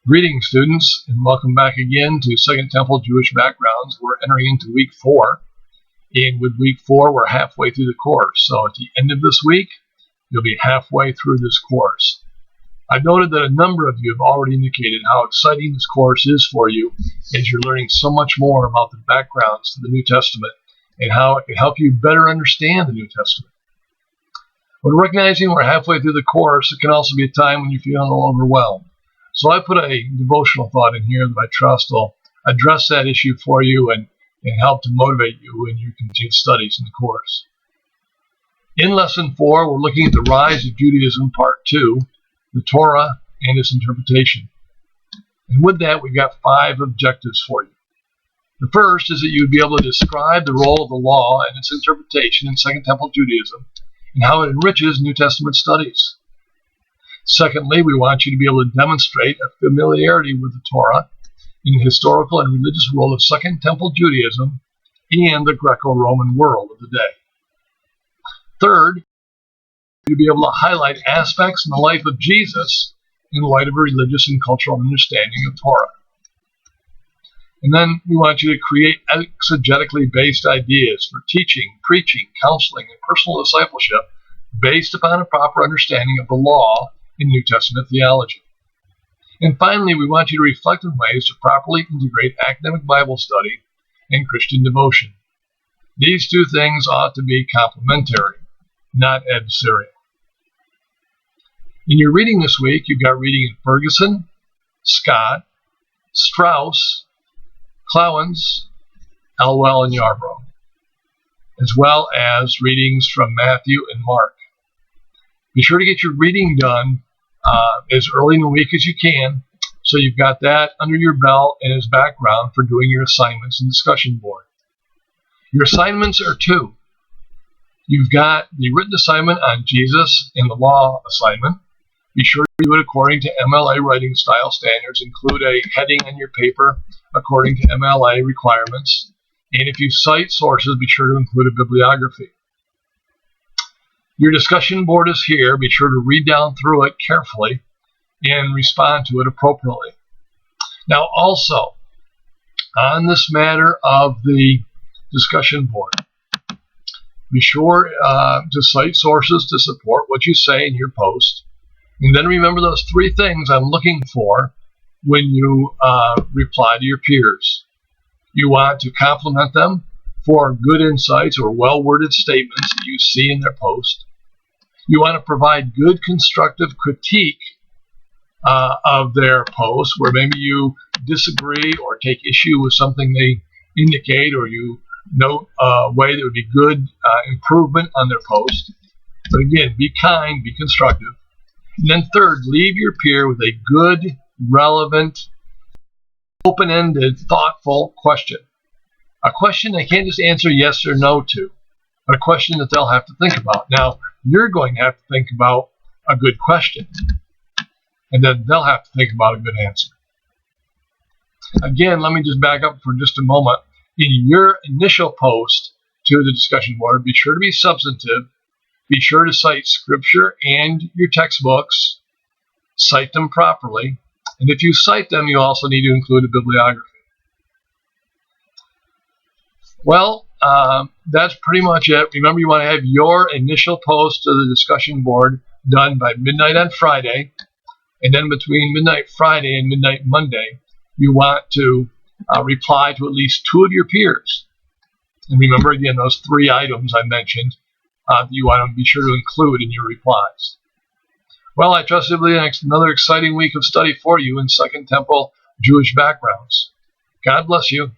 Greetings, students, and welcome back again to Second Temple Jewish Backgrounds. We're entering into week 4, and with week 4, we're halfway through the course. So at the end of this week, you'll be halfway through this course. I've noted that a number of you have already indicated how exciting this course is for you as you're learning so much more about the backgrounds to the New Testament and how it can help you better understand the New Testament. When recognizing we're halfway through the course, it can also be a time when you feel a little overwhelmed. So I put a devotional thought in here that I trust will address that issue for you and help to motivate you in your continued studies in the course. In Lesson 4, we're looking at the rise of Judaism, Part 2, the Torah and its interpretation. And with that, we've got 5 objectives for you. The first is that you would be able to describe the role of the law and its interpretation in Second Temple Judaism and how it enriches New Testament studies. Secondly, we want you to be able to demonstrate a familiarity with the Torah in the historical and religious world of Second Temple Judaism and the Greco-Roman world of the day. Third, you'll be able to highlight aspects in the life of Jesus in light of a religious and cultural understanding of Torah. And then we want you to create exegetically based ideas for teaching, preaching, counseling, and personal discipleship based upon a proper understanding of the law in New Testament theology. And finally, we want you to reflect on ways to properly integrate academic Bible study and Christian devotion. These two things ought to be complementary, not adversarial. In your reading this week, you've got reading in Ferguson, Scott, Strauss, Clowens, Elwell, and Yarbrough, as well as readings from Matthew and Mark. Be sure to get your reading done as early in the week as you can, so you've got that under your belt and as background for doing your assignments and discussion board. Your assignments are 2. You've got the written assignment on Jesus and the law assignment. Be sure to do it according to MLA writing style standards. Include a heading on your paper according to MLA requirements. And if you cite sources, be sure to include a bibliography. Your discussion board is here. Be sure to read down through it carefully and respond to it appropriately. Now also, on this matter of the discussion board, be sure to cite sources to support what you say in your post. And then remember those 3 things I'm looking for when you reply to your peers. You want to compliment them for good insights or well-worded statements that you see in their post. You want to provide good constructive critique of their post, where maybe you disagree or take issue with something they indicate, or you note a way that would be good improvement on their post. But again, be kind, be constructive. And then third, leave your peer with a good, relevant, open-ended, thoughtful question. A question they can't just answer yes or no to, but a question that they'll have to think about. Now, you're going to have to think about a good question, and then they'll have to think about a good answer. Again, let me just back up for just a moment. In your initial post to the discussion board, be sure to be substantive. Be sure to cite scripture and your textbooks. Cite them properly. And if you cite them, you also need to include a bibliography. Well, that's pretty much it. Remember, you want to have your initial post to the discussion board done by midnight on Friday. And then between midnight Friday and midnight Monday, you want to reply to at least 2 of your peers. And remember, again, those 3 items I mentioned that you want to be sure to include in your replies. Well, I trust it'll be another exciting week of study for you in Second Temple Jewish Backgrounds. God bless you.